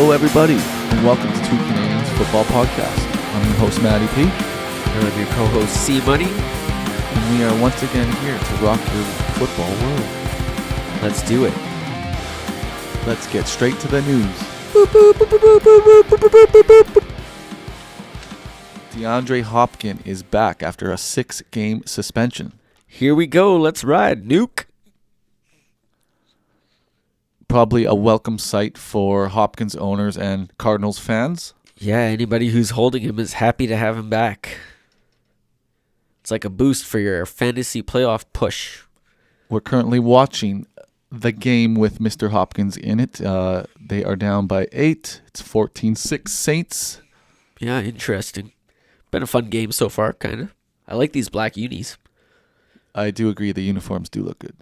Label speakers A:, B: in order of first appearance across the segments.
A: Hello, everybody, and welcome to Two Canadians Football Podcast. I'm your host, Matty P.
B: And I'm your co-host, C Money.
A: And we are once again here to rock your football world.
B: Let's do it.
A: Let's get straight to the news. DeAndre Hopkins is back after a 6-game suspension.
B: Here we go. Let's ride. Nuke.
A: Probably a welcome sight for Hopkins owners and Cardinals fans.
B: Yeah, anybody who's holding him is happy to have him back. It's like a boost for your fantasy playoff push.
A: We're currently watching the game with Mr. Hopkins in it. They are down by 8. It's 14-6 Saints.
B: Yeah, interesting. Been a fun game so far, kind of. I like these black unis.
A: I do agree the uniforms do look good.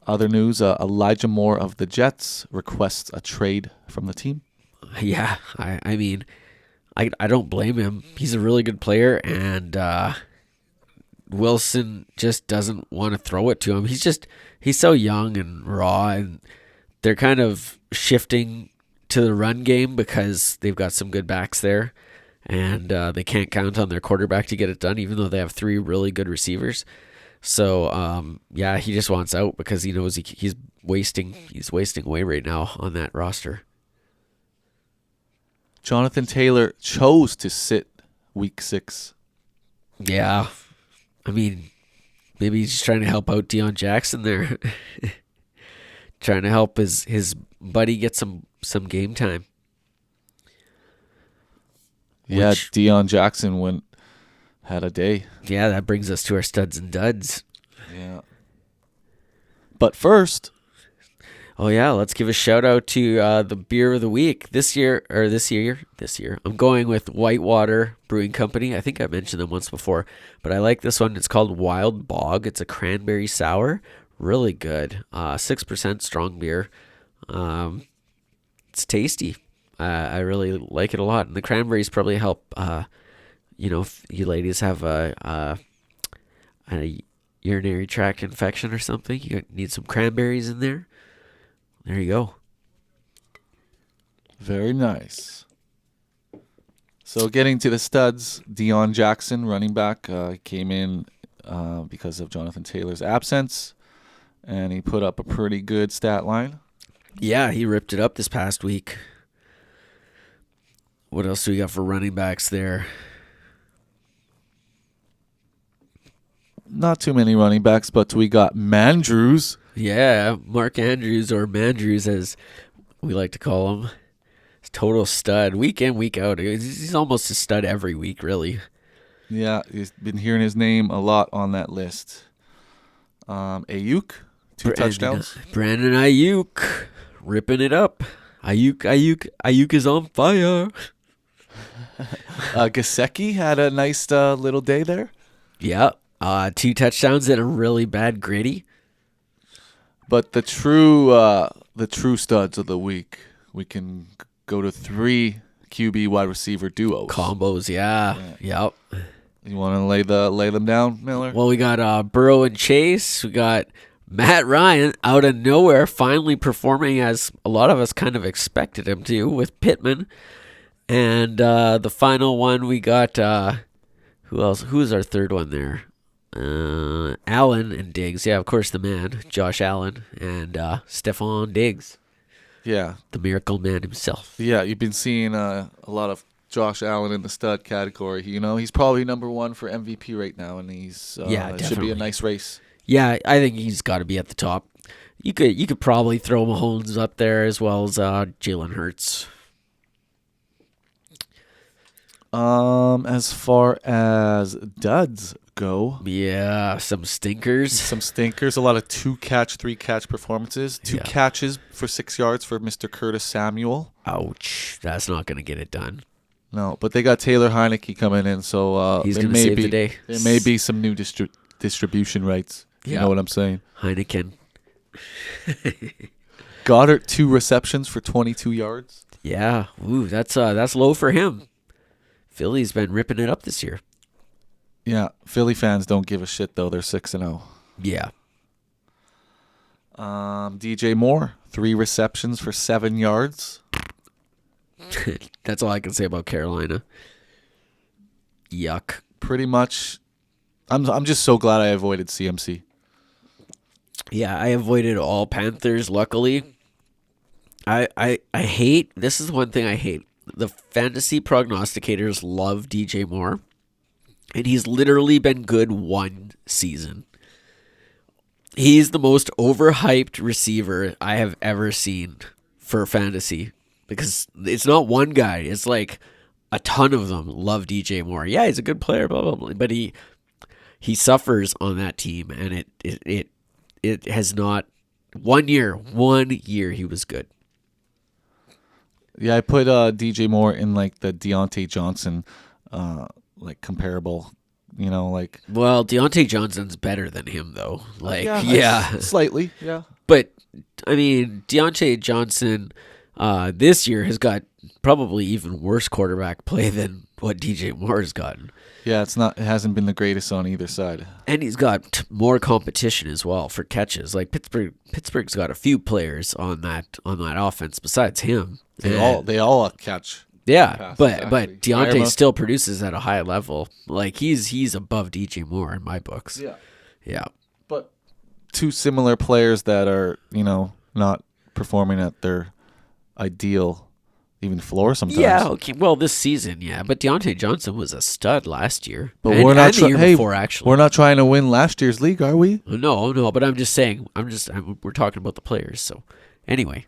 A: Other news, Elijah Moore of the Jets requests a trade from the team.
B: Yeah, I mean, I don't blame him. He's a really good player, and Wilson just doesn't want to throw it to him. He's so young and raw, and they're kind of shifting to the run game because they've got some good backs there, and they can't count on their quarterback to get it done, even though they have 3 really good receivers. So, yeah, he just wants out because he knows he's wasting away right now on that roster.
A: Jonathan Taylor chose to sit week 6.
B: Yeah. I mean, maybe he's just trying to help out Deion Jackson there. Trying to help his buddy get some game time.
A: Yeah, Deion Jackson had a day.
B: Yeah, that brings us to our studs and duds.
A: Yeah. But first,
B: oh yeah, let's give a shout out to the beer of the week this year. I'm going with Whitewater Brewing Company. I think I mentioned them once before, but I like this one. It's called Wild Bog. It's a cranberry sour, really good. 6% strong beer. It's tasty. I really like it a lot, and the cranberries probably help. If you ladies have a urinary tract infection or something, you need some cranberries in there. There you go.
A: Very nice. So getting to the studs, Deion Jackson, running back, came in because of Jonathan Taylor's absence, and he put up a pretty good stat line.
B: Yeah, he ripped it up this past week. What else do we got for running backs there?
A: Not too many running backs, but we got Mandrews.
B: Yeah, Mark Andrews, or Mandrews as we like to call him. He's total stud. Week in, week out. He's almost a stud every week, really.
A: Yeah, he's been hearing his name a lot on that list. Ayuk, 2 touchdowns.
B: Brandon Ayuk, ripping it up. Ayuk is on fire.
A: Gesicki had a nice little day there.
B: Yeah. 2 touchdowns and a really bad gritty.
A: But the true studs of the week, we can go to 3 QB wide receiver duos.
B: Combos, yeah. Yep.
A: You want to lay them down, Miller?
B: Well, we got Burrow and Chase. We got Matt Ryan out of nowhere finally performing as a lot of us kind of expected him to with Pittman. And the final one, we got who else? Who's our third one there? Allen and Diggs. Yeah, of course, the man, Josh Allen, and Stephon Diggs.
A: Yeah.
B: The miracle man himself.
A: Yeah, you've been seeing a lot of Josh Allen in the stud category. He's probably number 1 for MVP right now, and he's it should be a nice race.
B: Yeah, I think he's got to be at the top. You could probably throw Mahomes up there as well as Jalen Hurts.
A: As far as duds go,
B: yeah, some stinkers.
A: A lot of 2-catch, 3-catch performances. 2 catches for 6 yards for Mr. Curtis Samuel.
B: Ouch, that's not going to get it done.
A: No, but they got Taylor Heineke coming in, so
B: he's going to save the day.
A: There may be some new distribution rights. You know what I'm saying?
B: Heineken.
A: Goddard, 2 receptions for 22 yards.
B: Yeah, ooh, that's low for him. Philly's been ripping it up this year.
A: Yeah, Philly fans don't give a shit, though. They're 6-0.
B: Yeah.
A: DJ Moore, 3 receptions for 7 yards.
B: That's all I can say about Carolina. Yuck.
A: Pretty much. I'm just so glad I avoided CMC.
B: Yeah, I avoided all Panthers, luckily. I hate, this is one thing I hate. The fantasy prognosticators love DJ Moore, and he's literally been good 1 season. He's the most overhyped receiver I have ever seen for fantasy, because it's not one guy. It's like a ton of them love DJ Moore. Yeah, he's a good player, blah, blah, blah. But he suffers on that team, and it has not. 1 year he was good.
A: Yeah, I put DJ Moore in like the Deontay Johnson like comparable, like.
B: Well, Deontay Johnson's better than him, though. Like,
A: yeah. Slightly, yeah.
B: But, I mean, Deontay Johnson this year has got probably even worse quarterback play than what DJ Moore has gotten.
A: Yeah, it hasn't been the greatest on either side.
B: And he's got more competition as well for catches. Like, Pittsburgh's got a few players on that offense besides him.
A: They all catch.
B: Yeah, but Deontay still produces at a high level. Like, he's above DJ Moore in my books. Yeah.
A: But 2 similar players that are, not performing at their ideal, even floor sometimes.
B: Yeah, okay. Well, this season, yeah. But Deontay Johnson was a stud last year.
A: But we're not
B: the year before, actually.
A: We're not trying to win last year's league, are we?
B: No, but I'm just saying, we're talking about the players. So, anyway.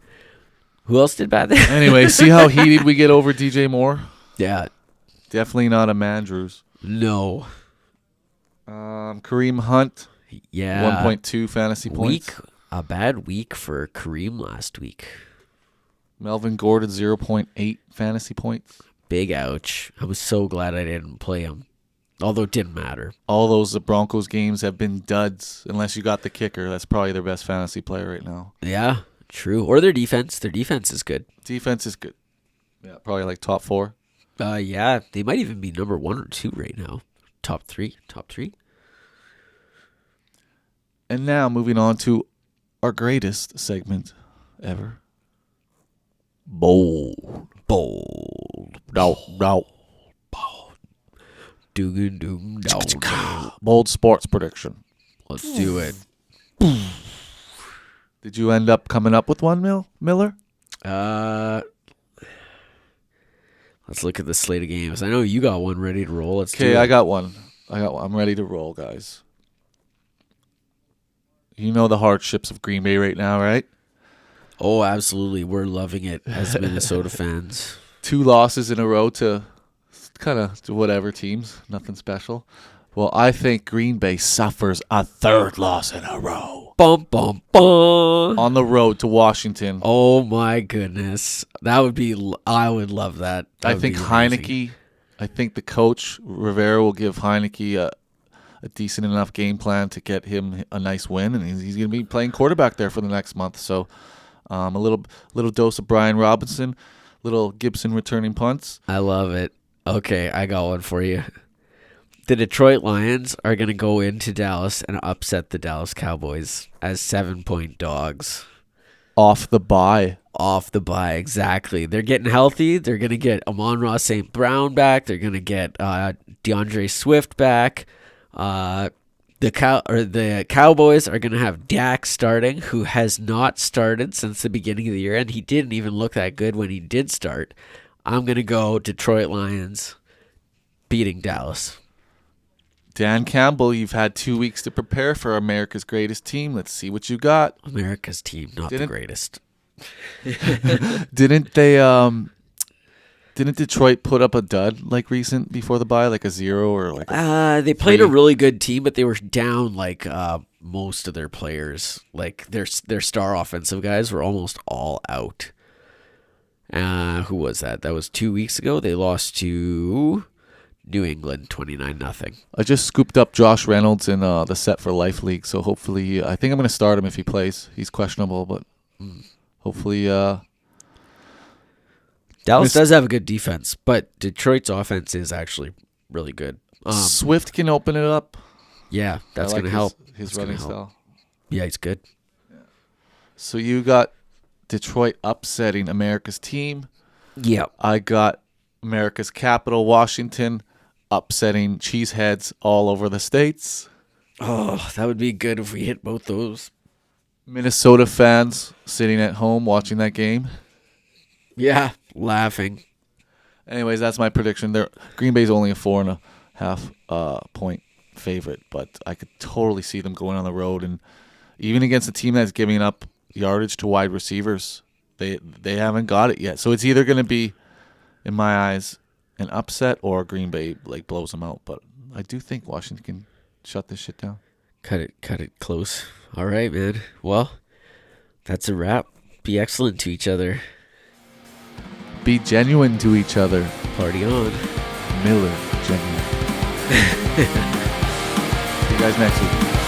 B: Who else did bad there?
A: Anyway, see how heated we get over DJ Moore?
B: Yeah.
A: Definitely not a Mandrews.
B: No.
A: Kareem Hunt.
B: Yeah.
A: 1.2 fantasy points.
B: A bad week for Kareem last week.
A: Melvin Gordon, 0.8 fantasy points.
B: Big ouch. I was so glad I didn't play him. Although it didn't matter.
A: All those Broncos games have been duds. Unless you got the kicker. That's probably their best fantasy player right now.
B: Yeah. True. Or their defense. Their defense is good.
A: Defense is good. Yeah, probably like top 4.
B: Yeah, they might even be number 1 or 2 right now. Top 3.
A: And now moving on to our greatest segment ever. Bold. Bold sports prediction.
B: Let's do it.
A: Did you end up coming up with one, Miller?
B: Let's look at the slate of games. I know you got one ready to roll.
A: Okay, I got one. I'm ready to roll, guys. You know the hardships of Green Bay right now, right?
B: Oh, absolutely. We're loving it as Minnesota fans.
A: 2 losses in a row to kind of whatever teams. Nothing special. Well, I think Green Bay suffers a 3rd loss in a row.
B: Bum, bum, bum.
A: On the road to Washington.
B: Oh, my goodness. I would love that.
A: I think Heineke, I think the coach, Rivera, will give Heineke a decent enough game plan to get him a nice win, and he's going to be playing quarterback there for the next month. So a little dose of Brian Robinson, little Gibson returning punts.
B: I love it. Okay, I got one for you. The Detroit Lions are going to go into Dallas and upset the Dallas Cowboys as 7-point dogs.
A: Off the bye,
B: exactly. They're getting healthy. They're going to get Amon-Ra St. Brown back. They're going to get DeAndre Swift back. The Cowboys are going to have Dak starting, who has not started since the beginning of the year, and he didn't even look that good when he did start. I'm going to go Detroit Lions beating Dallas.
A: Dan Campbell, you've had 2 weeks to prepare for America's greatest team. Let's see what you got.
B: America's team, not the greatest.
A: Didn't Detroit put up a dud recent before the bye, like a 0 or like?
B: They played a really good team, but they were down most of their players. Like their star offensive guys were almost all out. Who was that? That was 2 weeks ago. They lost to New England 29-0.
A: I just scooped up Josh Reynolds in the Set for Life League, so hopefully, I think I'm going to start him if he plays. He's questionable, but hopefully.
B: Dallas does have a good defense, but Detroit's offense is actually really good.
A: Swift can open it up.
B: Yeah, that's going to help.
A: His running style.
B: Yeah, he's good.
A: Yeah. So you got Detroit upsetting America's team.
B: Yep.
A: I got America's capital, Washington, upsetting cheeseheads all over the states.
B: Oh, that would be good if we hit both those.
A: Minnesota fans sitting at home watching that game.
B: Yeah, laughing.
A: Anyways, that's my prediction. Green Bay's only a 4.5 point favorite, but I could totally see them going on the road, and even against a team that's giving up yardage to wide receivers, they haven't got it yet. So it's either going to be, in my eyes, an upset or Green Bay like blows them out. But I do think Washington can shut this shit down.
B: Cut it close. All right, man. Well, that's a wrap. Be excellent to each other.
A: Be genuine to each other.
B: Party on.
A: Miller, genuine. See you guys next week.